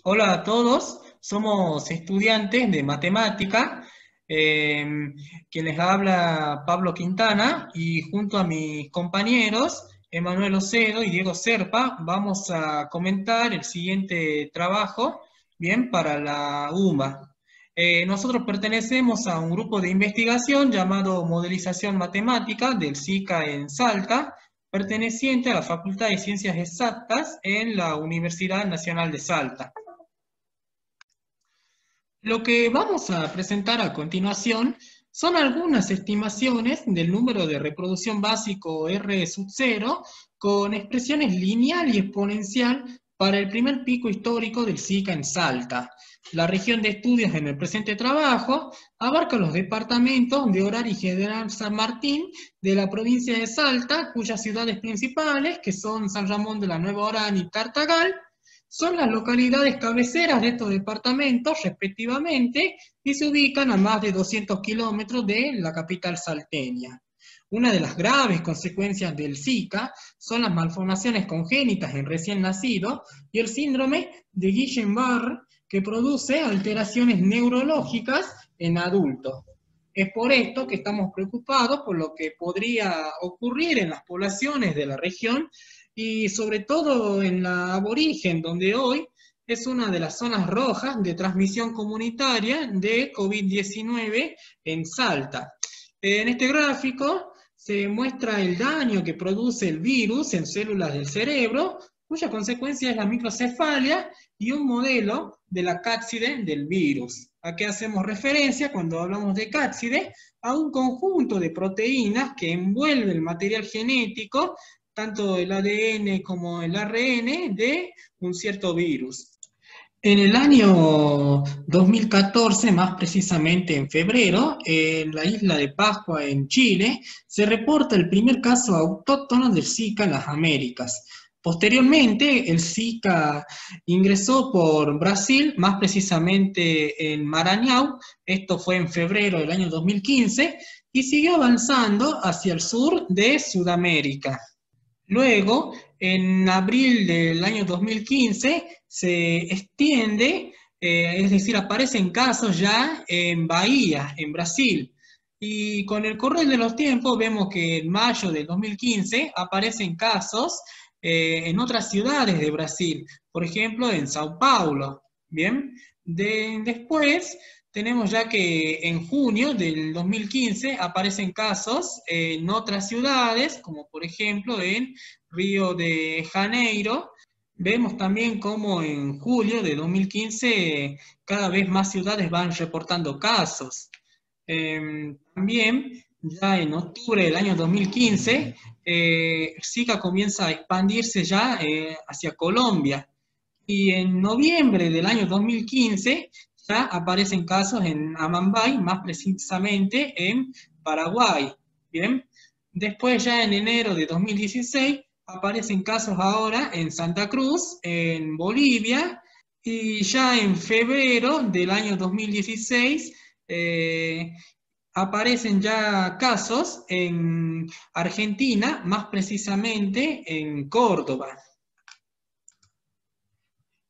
Hola a todos, somos estudiantes de matemática. eh, Quien les habla Pablo Quintana y junto a mis compañeros Emanuel Ocedo y Diego Serpa vamos a comentar el siguiente trabajo, bien, para la UMA. Nosotros pertenecemos a un grupo de investigación llamado Modelización Matemática del SICA en Salta, perteneciente a la Facultad de Ciencias Exactas en la Universidad Nacional de Salta. Lo que vamos a presentar a continuación son algunas estimaciones del número de reproducción básico R sub 0 con expresiones lineal y exponencial para el primer pico histórico del SICA en Salta. La región de estudios en el presente trabajo abarca los departamentos de Orar y General San Martín de la provincia de Salta, cuyas ciudades principales, que son San Ramón de la Nueva Orán y Tartagal, son las localidades cabeceras de estos departamentos, respectivamente, y se ubican a más de 200 kilómetros de la capital salteña. Una de las graves consecuencias del Zika son las malformaciones congénitas en recién nacido y el síndrome de Guillain-Barré, que produce alteraciones neurológicas en adultos. Es por esto que estamos preocupados por lo que podría ocurrir en las poblaciones de la región y sobre todo en la aborigen, donde hoy es una de las zonas rojas de transmisión comunitaria de COVID-19 en Salta. En este gráfico se muestra el daño que produce el virus en células del cerebro, cuya consecuencia es la microcefalia y un modelo de la cápside del virus. ¿A qué hacemos referencia cuando hablamos de cápside? A un conjunto de proteínas que envuelve el material genético, tanto el ADN como el ARN, de un cierto virus. En el año 2014, más precisamente en febrero, en la isla de Pascua, en Chile, se reporta el primer caso autóctono del Zika en las Américas. Posteriormente, el Zika ingresó por Brasil, más precisamente en Maranhão, esto fue en febrero del año 2015, y siguió avanzando hacia el sur de Sudamérica. Luego, en abril del año 2015, se extiende, es decir, aparecen casos ya en Bahía, en Brasil. Y con el correr de los tiempos vemos que en mayo del 2015 aparecen casos en otras ciudades de Brasil, por ejemplo en Sao Paulo. Bien, después tenemos ya que en junio del 2015 aparecen casos en otras ciudades, como por ejemplo en Río de Janeiro. Vemos también cómo en julio de 2015 cada vez más ciudades van reportando casos. También, ya en octubre del año 2015, Zika comienza a expandirse ya hacia Colombia. Y en noviembre del año 2015 ya aparecen casos en Amambay, más precisamente en Paraguay. Bien, después ya en enero de 2016 aparecen casos ahora en Santa Cruz, en Bolivia, y ya en febrero del año 2016 aparecen ya casos en Argentina, más precisamente en Córdoba.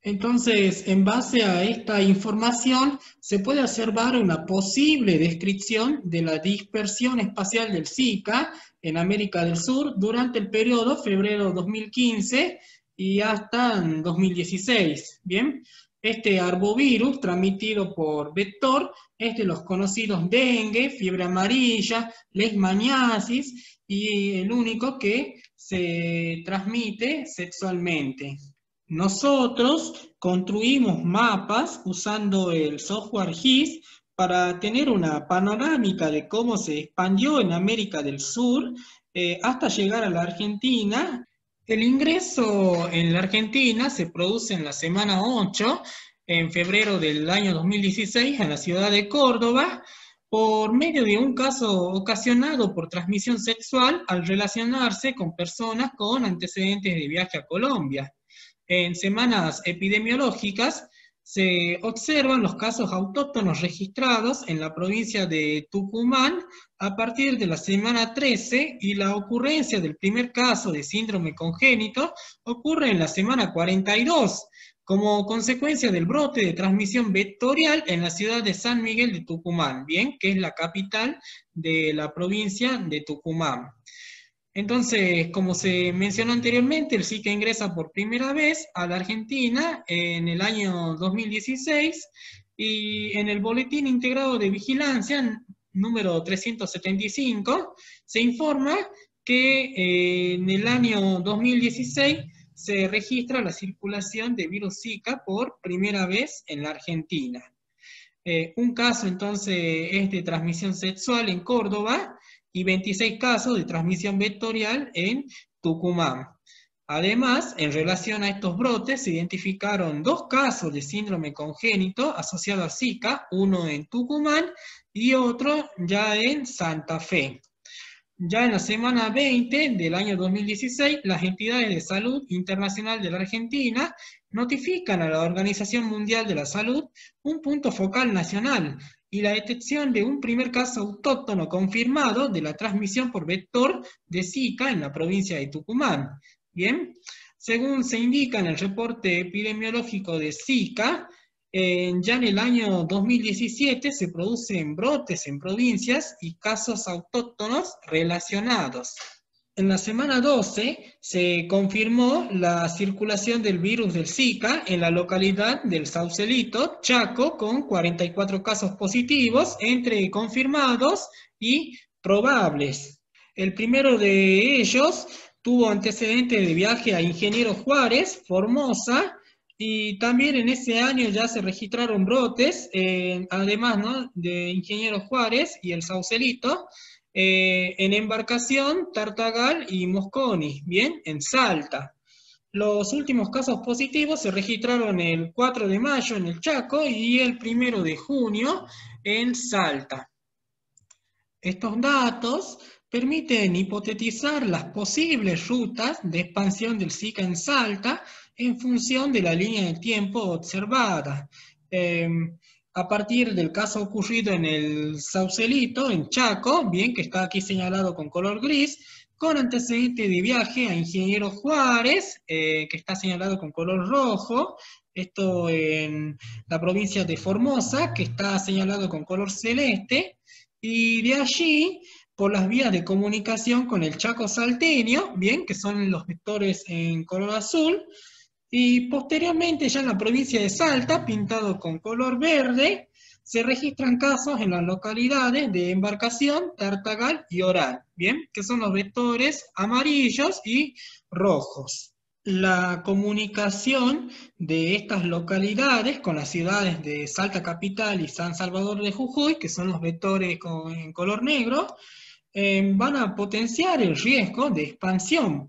Entonces, en base a esta información, se puede observar una posible descripción de la dispersión espacial del Zika en América del Sur durante el periodo febrero 2015 y hasta 2016. Bien, este arbovirus transmitido por vector es de los conocidos dengue, fiebre amarilla, leishmaniasis y el único que se transmite sexualmente. Nosotros construimos mapas usando el software GIS para tener una panorámica de cómo se expandió en América del Sur hasta llegar a la Argentina. El ingreso en la Argentina se produce en la semana 8, en febrero del año 2016, en la ciudad de Córdoba, por medio de un caso ocasionado por transmisión sexual al relacionarse con personas con antecedentes de viaje a Colombia. En semanas epidemiológicas se observan los casos autóctonos registrados en la provincia de Tucumán a partir de la semana 13 y la ocurrencia del primer caso de síndrome congénito ocurre en la semana 42. como consecuencia del brote de transmisión vectorial en la ciudad de San Miguel de Tucumán, bien, que es la capital de la provincia de Tucumán. Entonces, como se mencionó anteriormente, el Zika ingresa por primera vez a la Argentina en el año 2016 y en el Boletín Integrado de Vigilancia número 375 se informa que en el año 2016 se registra la circulación de virus Zika por primera vez en la Argentina. Un caso entonces es de transmisión sexual en Córdoba y 26 casos de transmisión vectorial en Tucumán. Además, en relación a estos brotes, se identificaron 2 casos de síndrome congénito asociado a Zika, uno en Tucumán y otro ya en Santa Fe. Ya en la semana 20 del año 2016, las entidades de salud internacional de la Argentina notifican a la Organización Mundial de la Salud un punto focal nacional y la detección de un primer caso autóctono confirmado de la transmisión por vector de Zika en la provincia de Tucumán. Bien, según se indica en el reporte epidemiológico de Zika, ya en el año 2017 se producen brotes en provincias y casos autóctonos relacionados. En la semana 12 se confirmó la circulación del virus del Zika en la localidad del Saucelito, Chaco, con 44 casos positivos entre confirmados y probables. El primero de ellos tuvo antecedentes de viaje a Ingeniero Juárez, Formosa, y también en ese año ya se registraron brotes, además, ¿no?, de Ingeniero Juárez y el Saucelito, en Embarcación, Tartagal y Mosconi, bien, en Salta. Los últimos casos positivos se registraron el 4 de mayo en el Chaco y el 1 de junio en Salta. Estos datos permiten hipotetizar las posibles rutas de expansión del Zika en Salta en función de la línea de tiempo observada. A partir del caso ocurrido en el Saucelito, en Chaco, bien, que está aquí señalado con color gris, con antecedente de viaje a Ingeniero Juárez, que está señalado con color rojo, esto en la provincia de Formosa, que está señalado con color celeste, y de allí, por las vías de comunicación con el Chaco salteño, bien, que son los vectores en color azul, y posteriormente ya en la provincia de Salta, pintado con color verde, se registran casos en las localidades de Embarcación, Tartagal y Orán, bien, que son los vectores amarillos y rojos. La comunicación de estas localidades con las ciudades de Salta Capital y San Salvador de Jujuy, que son los vectores en color negro, van a potenciar el riesgo de expansión.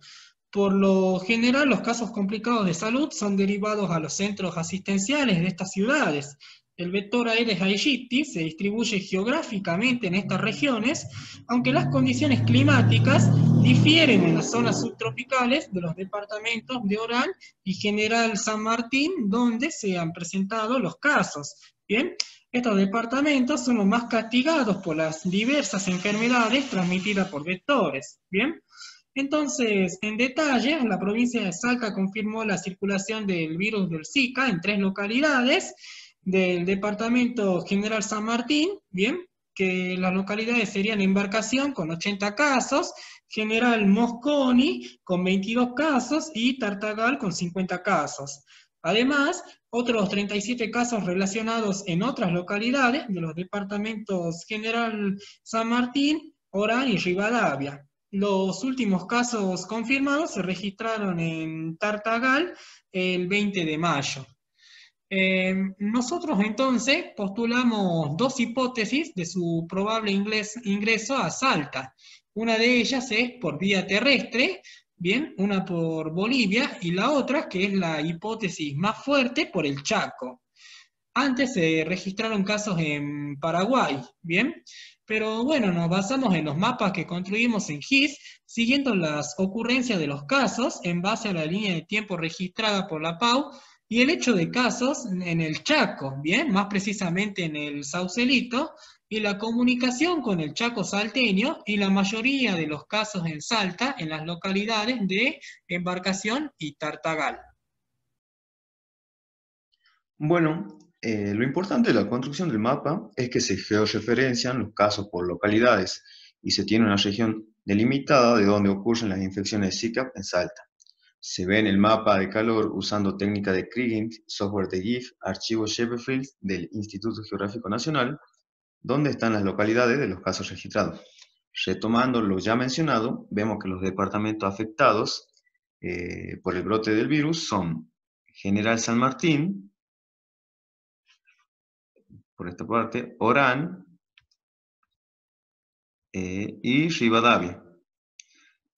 Por lo general, los casos complicados de salud son derivados a los centros asistenciales de estas ciudades. El vector Aedes aegypti se distribuye geográficamente en estas regiones, aunque las condiciones climáticas difieren en las zonas subtropicales de los departamentos de Orán y General San Martín, donde se han presentado los casos. Bien, estos departamentos son los más castigados por las diversas enfermedades transmitidas por vectores. Bien. Entonces, en detalle, la provincia de Salta confirmó la circulación del virus del Zika en 3 localidades del departamento General San Martín, bien, que las localidades serían Embarcación con 80 casos, General Mosconi con 22 casos y Tartagal con 50 casos. Además, otros 37 casos relacionados en otras localidades de los departamentos General San Martín, Orán y Rivadavia. Los últimos casos confirmados se registraron en Tartagal el 20 de mayo. Nosotros entonces postulamos 2 hipótesis de su probable ingreso a Salta. Una de ellas es por vía terrestre, bien, una por Bolivia, y la otra, que es la hipótesis más fuerte, por el Chaco. Antes se registraron casos en Paraguay, ¿bien? Pero bueno, nos basamos en los mapas que construimos en GIS, siguiendo las ocurrencias de los casos en base a la línea de tiempo registrada por la PAU y el hecho de casos en el Chaco, ¿bien? Más precisamente en el Saucelito, y la comunicación con el Chaco salteño y la mayoría de los casos en Salta en las localidades de Embarcación y Tartagal. Bueno, lo importante de la construcción del mapa es que se georreferencian los casos por localidades y se tiene una región delimitada de donde ocurren las infecciones de Zika en Salta. Se ve en el mapa de calor usando técnica de Kriging, software de GIF, archivos Shepperfield del Instituto Geográfico Nacional, donde están las localidades de los casos registrados. Retomando lo ya mencionado, vemos que los departamentos afectados por el brote del virus son General San Martín, por esta parte, Orán y Rivadavia.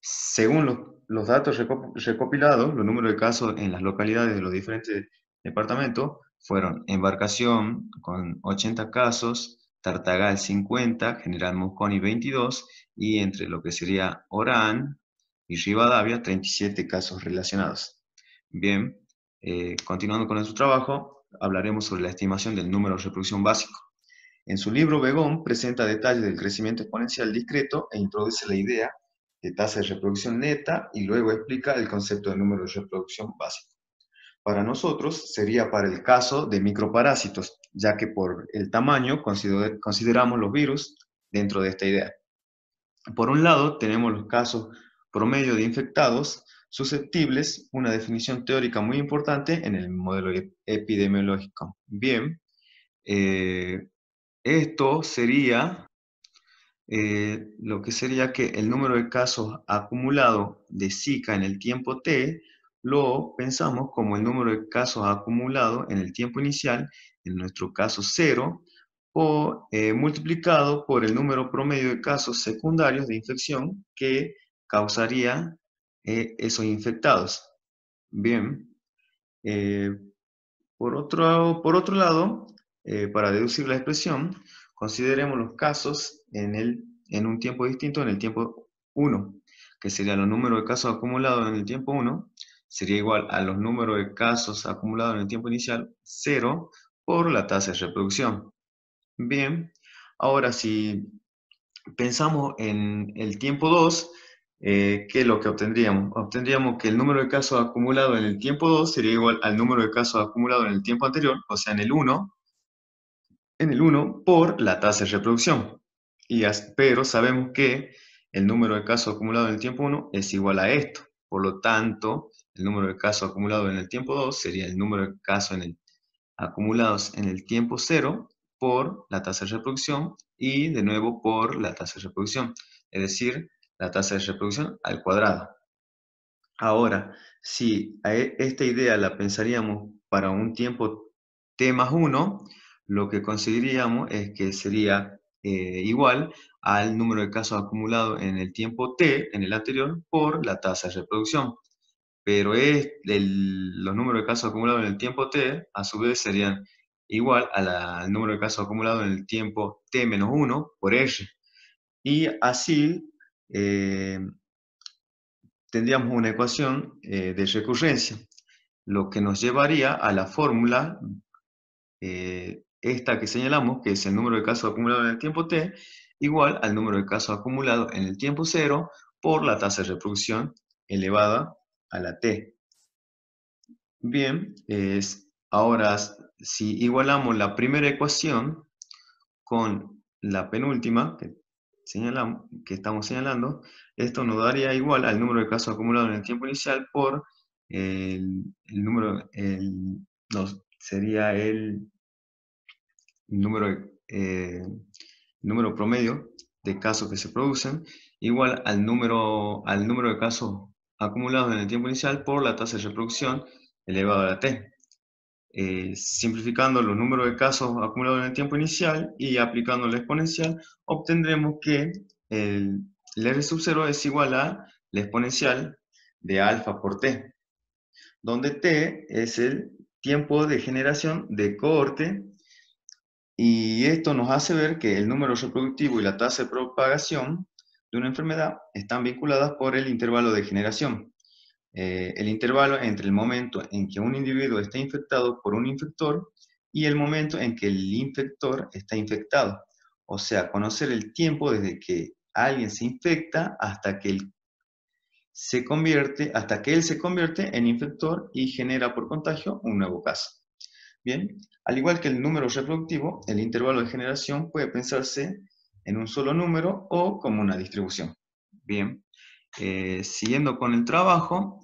Según los datos recopilados, los números de casos en las localidades de los diferentes departamentos fueron Embarcación con 80 casos, Tartagal 50, General Mosconi 22 y entre lo que sería Orán y Rivadavia 37 casos relacionados. Bien, continuando con nuestro trabajo, hablaremos sobre la estimación del número de reproducción básico. En su libro, Begón presenta detalles del crecimiento exponencial discreto e introduce la idea de tasa de reproducción neta y luego explica el concepto de número de reproducción básico. Para nosotros sería para el caso de microparásitos, ya que por el tamaño consideramos los virus dentro de esta idea. Por un lado, tenemos los casos promedio de infectados susceptibles, una definición teórica muy importante en el modelo epidemiológico. Bien, esto sería lo que sería que el número de casos acumulado de Zika en el tiempo t lo pensamos como el número de casos acumulados en el tiempo inicial, en nuestro caso 0, o multiplicado por el número promedio de casos secundarios de infección que causaría esos infectados. Bien, eh, por otro lado, para deducir la expresión, consideremos los casos en un tiempo distinto, en el tiempo 1, que sería los números de casos acumulados en el tiempo 1, sería igual a los números de casos acumulados en el tiempo inicial, 0, por la tasa de reproducción. Bien, ahora si pensamos en el tiempo 2, ¿qué es lo que obtendríamos? Obtendríamos que el número de casos acumulados en el tiempo 2 sería igual al número de casos acumulados en el tiempo anterior, o sea, en el 1 por la tasa de reproducción. Pero sabemos que el número de casos acumulados en el tiempo 1 es igual a esto. Por lo tanto, el número de casos acumulados en el tiempo 2 sería el número de casos acumulados en el tiempo 0 por la tasa de reproducción y de nuevo por la tasa de reproducción, es decir, la tasa de reproducción al cuadrado. Ahora, si esta idea la pensaríamos para un tiempo t más 1, lo que conseguiríamos es que sería igual al número de casos acumulados en el tiempo t, en el anterior, por la tasa de reproducción. Pero los números de casos acumulados en el tiempo t, a su vez, serían igual al número de casos acumulados en el tiempo t menos 1 por r. Y así tendríamos una ecuación de recurrencia, lo que nos llevaría a la fórmula, esta que señalamos, que es el número de casos acumulados en el tiempo t, igual al número de casos acumulados en el tiempo 0 por la tasa de reproducción elevada a la t. Bien, ahora si igualamos la primera ecuación con la penúltima que estamos señalando, esto nos daría igual al número de casos acumulados en el tiempo inicial por el número, sería el número, número promedio de casos que se producen, igual al número de casos acumulados en el tiempo inicial por la tasa de reproducción elevado a la t. Simplificando los números de casos acumulados en el tiempo inicial y aplicando la exponencial, obtendremos que el R sub 0 es igual a la exponencial de alfa por t, donde t es el tiempo de generación de cohorte, y esto nos hace ver que el número reproductivo y la tasa de propagación de una enfermedad están vinculadas por el intervalo de generación. El intervalo entre el momento en que un individuo está infectado por un infector y el momento en que el infector está infectado. O sea, conocer el tiempo desde que alguien se infecta hasta que él se convierte en infector y genera por contagio un nuevo caso. Bien, al igual que el número reproductivo, el intervalo de generación puede pensarse en un solo número o como una distribución. Bien, siguiendo con el trabajo,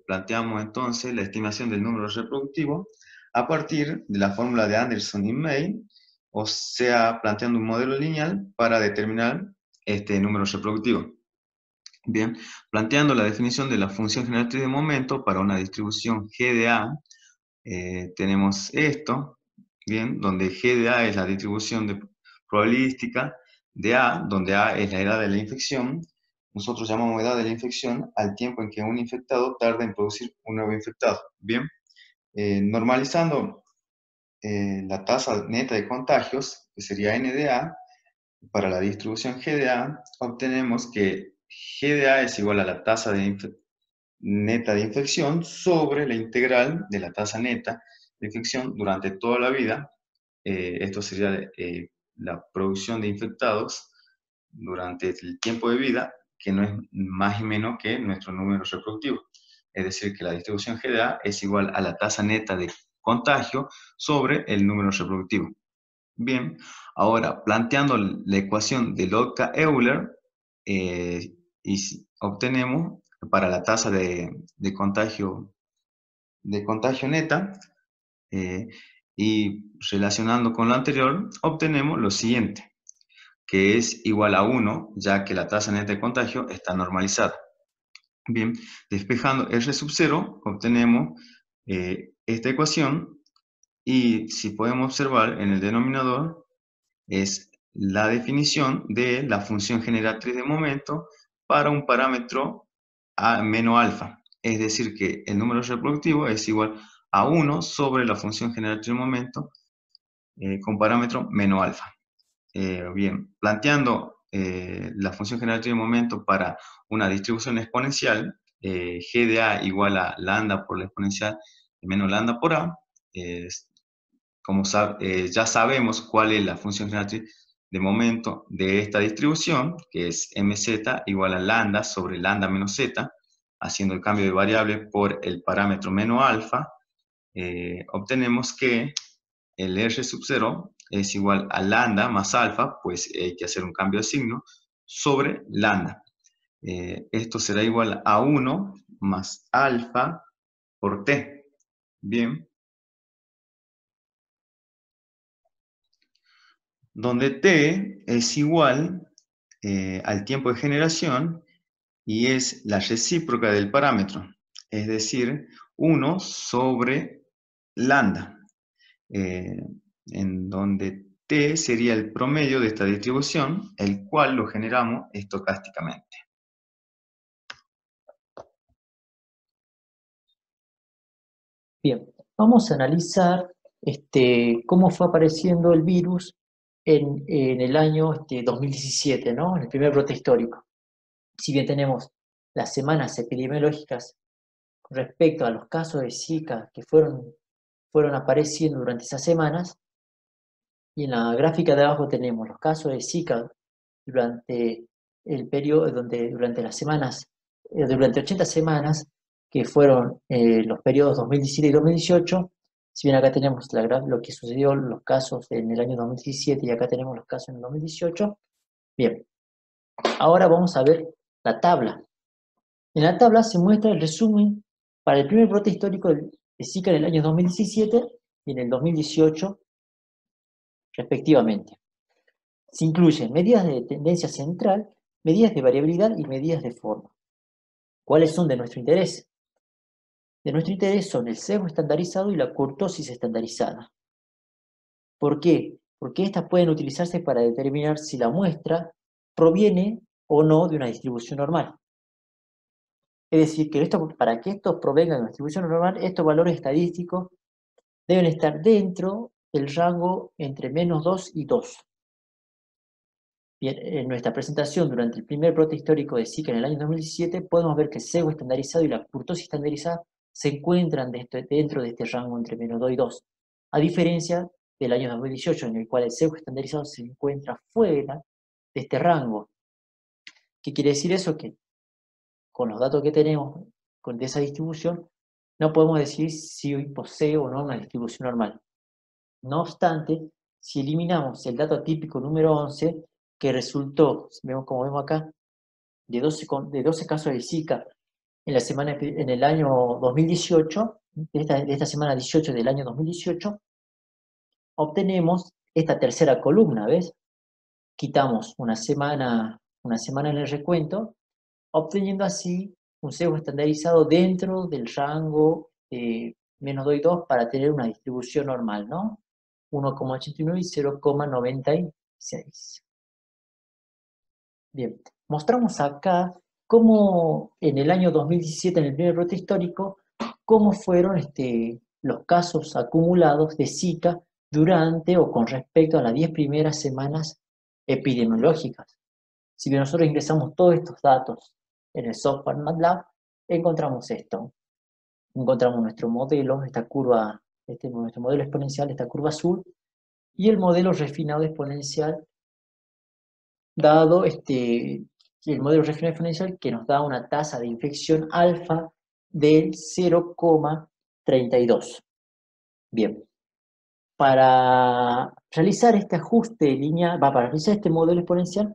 planteamos entonces la estimación del número reproductivo a partir de la fórmula de Anderson y May, o sea, planteando un modelo lineal para determinar este número reproductivo. Bien, planteando la definición de la función generatriz de momento para una distribución G de A, tenemos esto, bien, donde G de A es la distribución probabilística de A, donde A es la edad de la infección. Nosotros llamamos edad de la infección al tiempo en que un infectado tarda en producir un nuevo infectado. Bien, normalizando la tasa neta de contagios, que sería N de A, para la distribución G de A, obtenemos que G de A es igual a la tasa neta de infección sobre la integral de la tasa neta de infección durante toda la vida. Esto sería la producción de infectados durante el tiempo de vida, que no es más y menos que nuestro número reproductivo. Es decir, que la distribución G de A es igual a la tasa neta de contagio sobre el número reproductivo. Bien, ahora planteando la ecuación de Lotka-Euler, y obtenemos para la tasa de contagio neta, y relacionando con lo anterior, obtenemos lo siguiente, que es igual a 1, ya que la tasa neta de contagio está normalizada. Bien, despejando R sub 0, obtenemos esta ecuación, y si podemos observar en el denominador, es la definición de la función generatriz de momento para un parámetro menos alfa. Es decir, que el número reproductivo es igual a 1 sobre la función generatriz de momento con parámetro menos alfa. Bien, planteando la función generatriz de momento para una distribución exponencial, G de A igual a lambda por la exponencial de menos lambda por A. Como ya sabemos cuál es la función generatriz de momento de esta distribución, que es mz igual a lambda sobre lambda menos z, haciendo el cambio de variable por el parámetro menos alfa, obtenemos que el R sub 0 es igual a lambda más alfa, pues hay que hacer un cambio de signo, sobre lambda. Esto será igual a 1 más alfa por t. Bien. Donde t es igual al tiempo de generación y es la recíproca del parámetro, es decir, 1 sobre lambda, en donde t sería el promedio de esta distribución, el cual lo generamos estocásticamente. Bien, vamos a analizar cómo fue apareciendo el virus en el año 2017, ¿no? En el primer brote histórico. Si bien tenemos las semanas epidemiológicas respecto a los casos de Zika que fueron apareciendo durante esas semanas, y en la gráfica de abajo tenemos los casos de Zika durante el periodo, durante las semanas, durante 80 semanas, que fueron los periodos 2017 y 2018. Si bien acá tenemos lo que sucedió, los casos en el año 2017 y acá tenemos los casos en el 2018. Bien, ahora vamos a ver la tabla. En la tabla se muestra el resumen para el primer brote histórico de Zika en el año 2017 y en el 2018, respectivamente. Se incluyen medidas de tendencia central, medidas de variabilidad y medidas de forma. ¿Cuáles son de nuestro interés? De nuestro interés son el sesgo estandarizado y la kurtosis estandarizada. ¿Por qué? Porque estas pueden utilizarse para determinar si la muestra proviene o no de una distribución normal. Es decir, que para que estos provengan de una distribución normal, estos valores estadísticos deben estar dentro del rango entre -2 y 2. Bien, en nuestra presentación durante el primer brote histórico de Zika en el año 2017, podemos ver que el sesgo estandarizado y la kurtosis estandarizada se encuentran dentro de este rango entre -2 y 2, a diferencia del año 2018, en el cual el sesgo estandarizado se encuentra fuera de este rango. ¿Qué quiere decir eso? Que con los datos que tenemos de esa distribución, no podemos decir si posee o no una distribución normal. No obstante, si eliminamos el dato típico número 11, que resultó, como vemos acá, de 12 casos de Zika en el año 2018, de esta semana 18 del año 2018, obtenemos esta tercera columna, ¿ves? Quitamos una semana en el recuento, obteniendo así un sesgo estandarizado dentro del rango menos 2 y 2 para tener una distribución normal, ¿no? 1,89 y 0,96. Bien, mostramos acá cómo en el año 2017, en el primer brote histórico, cómo fueron los casos acumulados de Zika durante o con respecto a las 10 primeras semanas epidemiológicas. Si bien nosotros ingresamos todos estos datos en el software MATLAB, encontramos esto. Encontramos nuestro modelo, esta curva, nuestro modelo exponencial, esta curva azul, y el modelo refinado exponencial, dado el modelo refinado exponencial que nos da una tasa de infección alfa del 0,32. Bien, para realizar este ajuste lineal, para realizar este modelo exponencial,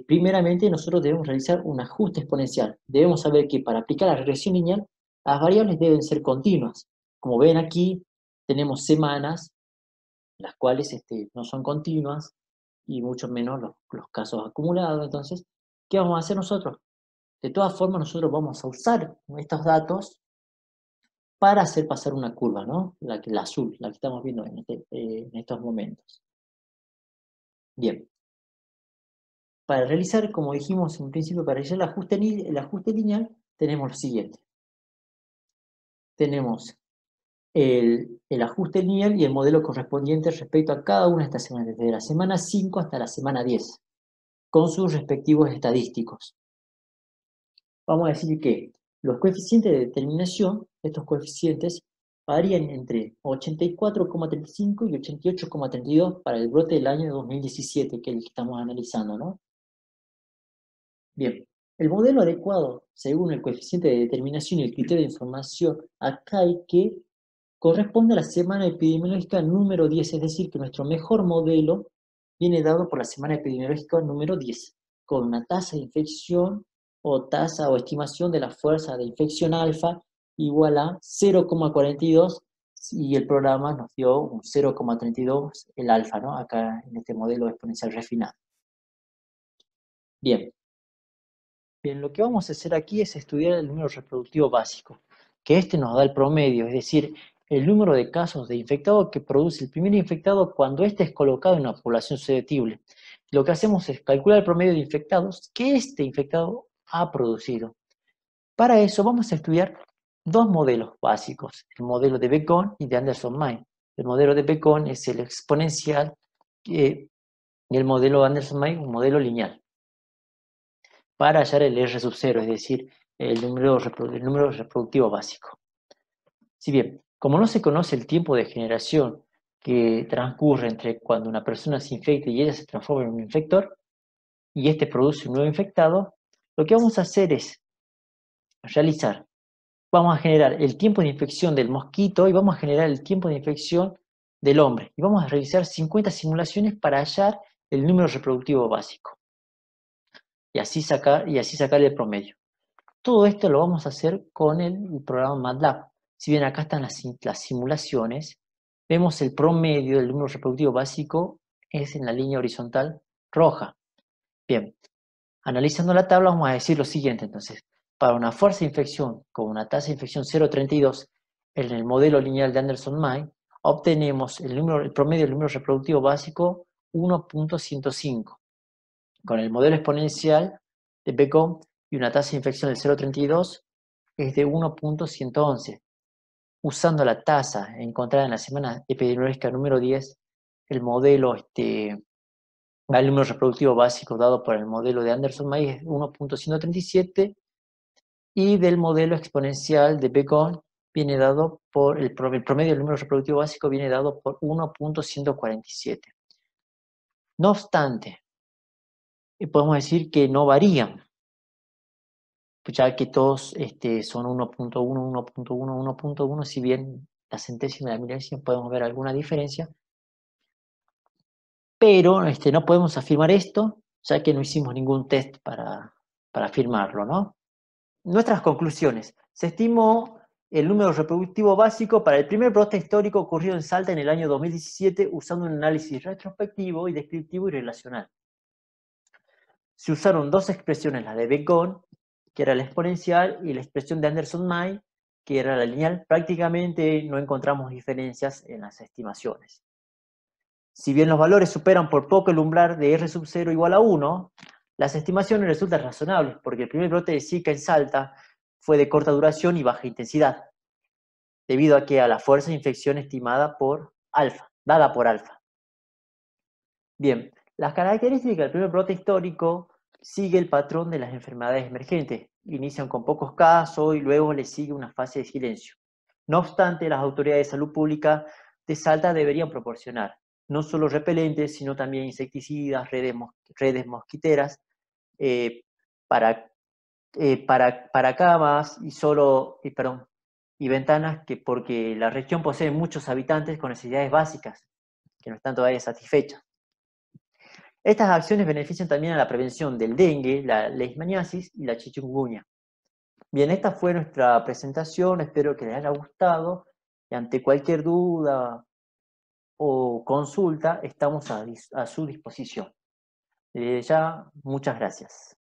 primeramente nosotros debemos realizar un ajuste exponencial. Debemos saber que para aplicar la regresión lineal, las variables deben ser continuas. Como ven aquí, tenemos semanas, las cuales no son continuas, y mucho menos los casos acumulados. Entonces, ¿qué vamos a hacer nosotros? De todas formas, nosotros vamos a usar estos datos para hacer pasar una curva, ¿no? La azul, la que estamos viendo en estos momentos. Bien. Para realizar, como dijimos en principio, para realizar el ajuste lineal, tenemos lo siguiente. Tenemos el ajuste lineal y el modelo correspondiente respecto a cada una de estas semanas, desde la semana 5 hasta la semana 10, con sus respectivos estadísticos. Vamos a decir que los coeficientes de determinación, estos coeficientes, varían entre 84,35 y 88,32 para el brote del año 2017, que es el que estamos analizando, ¿no? Bien, el modelo adecuado, según el coeficiente de determinación y el criterio de información acá hay que corresponde a la semana epidemiológica número 10, es decir, que nuestro mejor modelo viene dado por la semana epidemiológica número 10, con una tasa de infección o tasa o estimación de la fuerza de infección alfa igual a 0,42 y el programa nos dio un 0,32 el alfa, ¿no? Acá en este modelo exponencial refinado. Bien. Bien, lo que vamos a hacer aquí es estudiar el número reproductivo básico, que nos da el promedio, es decir, el número de casos de infectado que produce el primer infectado cuando éste es colocado en una población susceptible. Lo que hacemos es calcular el promedio de infectados que este infectado ha producido. Para eso vamos a estudiar dos modelos básicos, el modelo de Beacon y de Anderson-May. El modelo de Beacon es el exponencial y el modelo de Anderson-May un modelo lineal, para hallar el R sub 0, es decir, el número reproductivo básico. Si bien, como no se conoce el tiempo de generación que transcurre entre cuando una persona se infecta y ella se transforma en un infector, y este produce un nuevo infectado, lo que vamos a hacer es vamos a generar el tiempo de infección del mosquito y vamos a generar el tiempo de infección del hombre. Y vamos a realizar 50 simulaciones para hallar el número reproductivo básico. Y así sacar el promedio. Todo esto lo vamos a hacer con el programa MATLAB. Si bien acá están las simulaciones, vemos el promedio del número reproductivo básico es en la línea horizontal roja. Bien, analizando la tabla vamos a decir lo siguiente entonces. Para una fuerza de infección con una tasa de infección 0,32 en el modelo lineal de Anderson-May, obtenemos el promedio del número reproductivo básico 1,105. Con el modelo exponencial de Beacon y una tasa de infección del 0,32 es de 1,111. Usando la tasa encontrada en la semana epidemiológica número 10, el modelo, el número reproductivo básico dado por el modelo de Anderson-May es 1,137 y del modelo exponencial de Beacon viene dado por el promedio del número reproductivo básico viene dado por 1,147. No obstante, podemos decir que no varían, ya que todos son 1.1, 1.1, 1.1, si bien la centésima y la milésima podemos ver alguna diferencia, pero no podemos afirmar esto, ya que no hicimos ningún test para afirmarlo, ¿no? Nuestras conclusiones. Se estimó el número reproductivo básico para el primer brote histórico ocurrido en Salta en el año 2017 usando un análisis retrospectivo y descriptivo y relacional. Se usaron dos expresiones, la de Becon, que era la exponencial, y la expresión de Anderson-May, que era la lineal. Prácticamente no encontramos diferencias en las estimaciones. Si bien los valores superan por poco el umbral de R sub 0 igual a 1, las estimaciones resultan razonables, porque el primer brote de Zika en Salta fue de corta duración y baja intensidad, debido a la fuerza de infección estimada por alfa, dada por alfa. Bien, las características del primer brote histórico sigue el patrón de las enfermedades emergentes. Inician con pocos casos y luego le sigue una fase de silencio. No obstante, las autoridades de salud pública de Salta deberían proporcionar no solo repelentes, sino también insecticidas, redes mosquiteras, para camas y ventanas, porque la región posee muchos habitantes con necesidades básicas que no están todavía satisfechas. Estas acciones benefician también a la prevención del dengue, la leishmaniasis y la chikungunya. Bien, esta fue nuestra presentación, espero que les haya gustado y ante cualquier duda o consulta estamos a su disposición. Desde ya, muchas gracias.